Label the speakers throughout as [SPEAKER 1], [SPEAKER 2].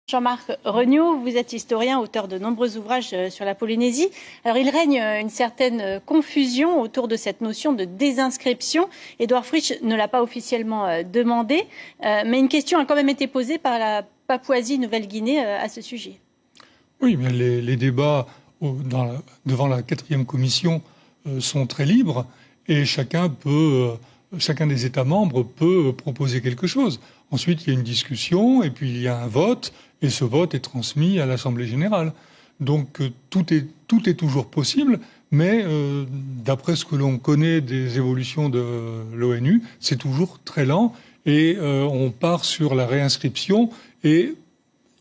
[SPEAKER 1] Jean-Marc Regnault, vous êtes historien, auteur de nombreux ouvrages sur la Polynésie. Alors, il règne une certaine confusion autour de cette notion de désinscription. Édouard Fritsch ne l'a pas officiellement demandé, mais une question a quand même été posée par la Papouasie-Nouvelle-Guinée à ce sujet.
[SPEAKER 2] Oui, mais les débats devant la 4e commission sont très libres et chacun des États membres peut proposer quelque chose. Ensuite, il y a une discussion et puis il y a un vote et ce vote est transmis à l'Assemblée générale. Donc tout est toujours possible, mais d'après ce que l'on connaît des évolutions de l'ONU, c'est toujours très lent et on part sur la réinscription et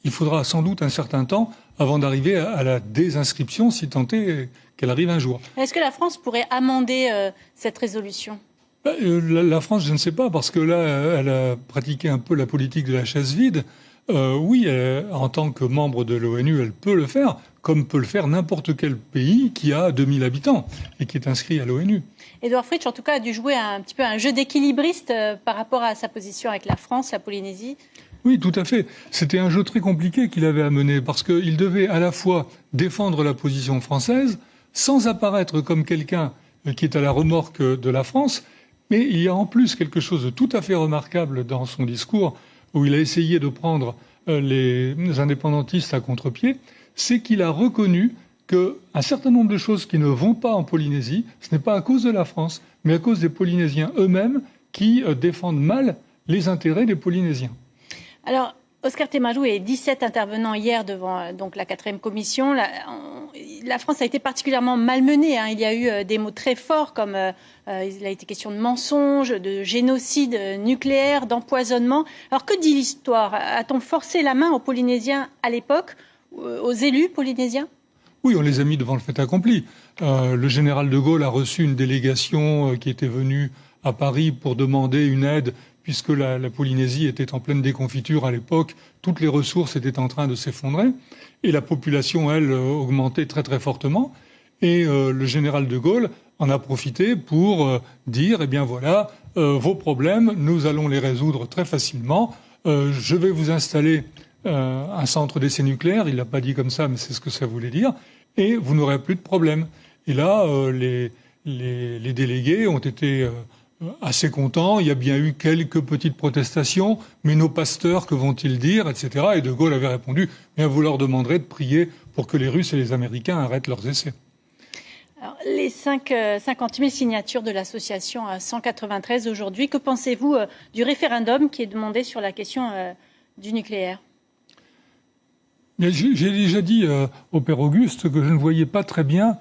[SPEAKER 2] il faudra sans doute un certain temps avant d'arriver à la désinscription, si tant est qu'elle arrive un jour.
[SPEAKER 1] Est-ce que la France pourrait amender cette résolution ?
[SPEAKER 2] La France, je ne sais pas, parce que là, elle a pratiqué un peu la politique de la chaise vide. Oui, en tant que membre de l'ONU, elle peut le faire, comme peut le faire n'importe quel pays qui a 2000 habitants et qui est inscrit à l'ONU.
[SPEAKER 1] Édouard Fritsch, en tout cas, a dû jouer un petit peu un jeu d'équilibriste par rapport à sa position avec la France, la Polynésie.
[SPEAKER 2] Oui, tout à fait. C'était un jeu très compliqué qu'il avait à mener, parce qu'il devait à la fois défendre la position française, sans apparaître comme quelqu'un qui est à la remorque de la France. Mais il y a en plus quelque chose de tout à fait remarquable dans son discours, où il a essayé de prendre les indépendantistes à contre-pied, c'est qu'il a reconnu qu'un certain nombre de choses qui ne vont pas en Polynésie, ce n'est pas à cause de la France, mais à cause des Polynésiens eux-mêmes qui défendent mal les intérêts des Polynésiens.
[SPEAKER 1] Alors, Oscar Temaru et 17 intervenants hier devant donc, la 4e commission. La France a été particulièrement malmenée. Il y a eu des mots très forts comme il a été question de mensonge, de génocide nucléaire, d'empoisonnement. Alors que dit l'histoire? A-t-on forcé la main aux Polynésiens à l'époque, aux élus polynésiens?
[SPEAKER 2] Oui, on les a mis devant le fait accompli. Le général de Gaulle a reçu une délégation qui était venue à Paris pour demander une aide, puisque la Polynésie était en pleine déconfiture à l'époque, toutes les ressources étaient en train de s'effondrer, et la population, elle, augmentait très très fortement. Et le général de Gaulle en a profité pour dire, eh bien voilà, vos problèmes, nous allons les résoudre très facilement. Je vais vous installer un centre d'essai nucléaire, il l'a pas dit comme ça, mais c'est ce que ça voulait dire, et vous n'aurez plus de problème. Et là, les délégués ont été assez contents. Il y a bien eu quelques petites protestations, mais nos pasteurs, que vont-ils dire, etc. Et de Gaulle avait répondu, bien vous leur demanderez de prier pour que les Russes et les Américains arrêtent leurs essais.
[SPEAKER 1] Alors, les 50 000 signatures de l'association 193 aujourd'hui, que pensez-vous du référendum qui est demandé sur la question du nucléaire?
[SPEAKER 2] J'ai déjà dit au Père Auguste que je ne voyais pas très bien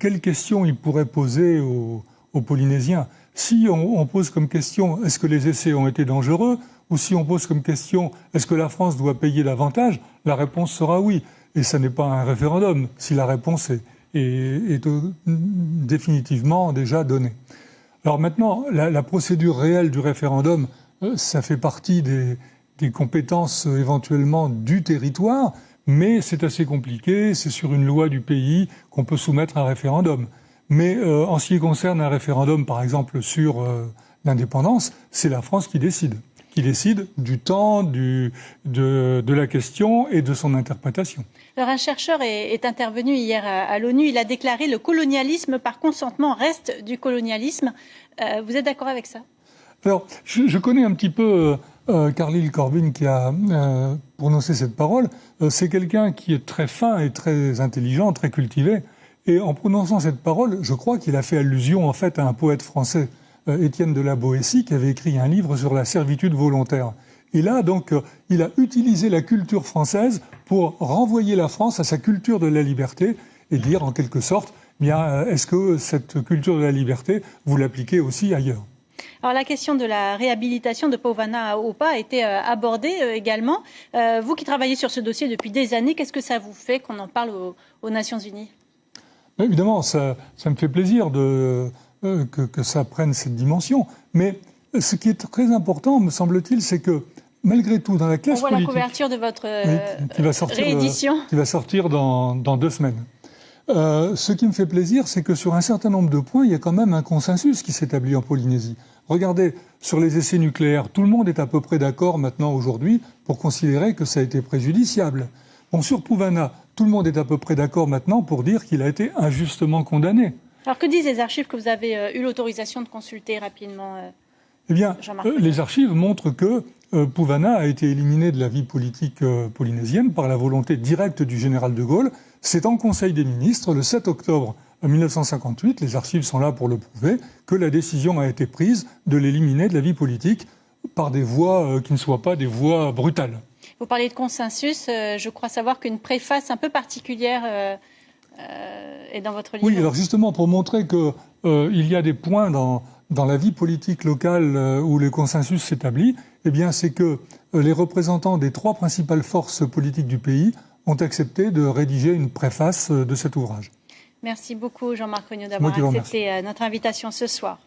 [SPEAKER 2] quelles questions il pourrait poser aux Polynésiens. Si on pose comme question est-ce que les essais ont été dangereux, ou si on pose comme question est-ce que la France doit payer davantage, la réponse sera oui. Et ça n'est pas un référendum si la réponse est définitivement déjà donnée. Alors maintenant, la procédure réelle du référendum, ça fait partie des compétences éventuellement du territoire, mais c'est assez compliqué, c'est sur une loi du pays qu'on peut soumettre un référendum. Mais en ce qui concerne un référendum, par exemple, sur l'indépendance, c'est la France qui décide du temps, de la question et de son interprétation.
[SPEAKER 1] Alors un chercheur est intervenu hier à l'ONU, il a déclaré le colonialisme par consentement reste du colonialisme. Vous êtes d'accord avec ça?
[SPEAKER 2] Alors, je connais un petit peu Carlyle Corbin qui a prononcé cette parole. C'est quelqu'un qui est très fin et très intelligent, très cultivé. Et en prononçant cette parole, je crois qu'il a fait allusion en fait à un poète français, Étienne de la Boétie, qui avait écrit un livre sur la servitude volontaire. Et là, donc, il a utilisé la culture française pour renvoyer la France à sa culture de la liberté et dire en quelque sorte, bien, est-ce que cette culture de la liberté, vous l'appliquez aussi ailleurs ?
[SPEAKER 1] Alors la question de la réhabilitation de Pauvana Opa a été abordée également. Vous qui travaillez sur ce dossier depuis des années, qu'est-ce que ça vous fait qu'on en parle aux Nations Unies ?
[SPEAKER 2] Évidemment, ça me fait plaisir que ça prenne cette dimension. Mais ce qui est très important, me semble-t-il, c'est que malgré tout, dans la classe politique...
[SPEAKER 1] On voit la couverture de votre
[SPEAKER 2] réédition. Qui va sortir dans 2 semaines. Ce qui me fait plaisir, c'est que sur un certain nombre de points, il y a quand même un consensus qui s'établit en Polynésie. Regardez, sur les essais nucléaires, tout le monde est à peu près d'accord maintenant aujourd'hui pour considérer que ça a été préjudiciable. Bon, sur Puvana, tout le monde est à peu près d'accord maintenant pour dire qu'il a été injustement condamné.
[SPEAKER 1] Alors que disent les archives que vous avez eu l'autorisation de consulter rapidement
[SPEAKER 2] Eh bien, les archives montrent que Puvana a été éliminé de la vie politique polynésienne par la volonté directe du général de Gaulle. C'est en Conseil des ministres, le 7 octobre 1958, les archives sont là pour le prouver, que la décision a été prise de l'éliminer de la vie politique par des voies qui ne soient pas des voies brutales.
[SPEAKER 1] Vous parlez de consensus, je crois savoir qu'une préface un peu particulière est dans votre livre.
[SPEAKER 2] Oui, alors justement, pour montrer qu'il y a des points dans la vie politique locale où le consensus s'établit, eh bien, c'est que les représentants des 3 principales forces politiques du pays ont accepté de rédiger une préface de cet ouvrage.
[SPEAKER 1] Merci beaucoup, Jean-Marc Regnault, d'avoir accepté notre invitation ce soir.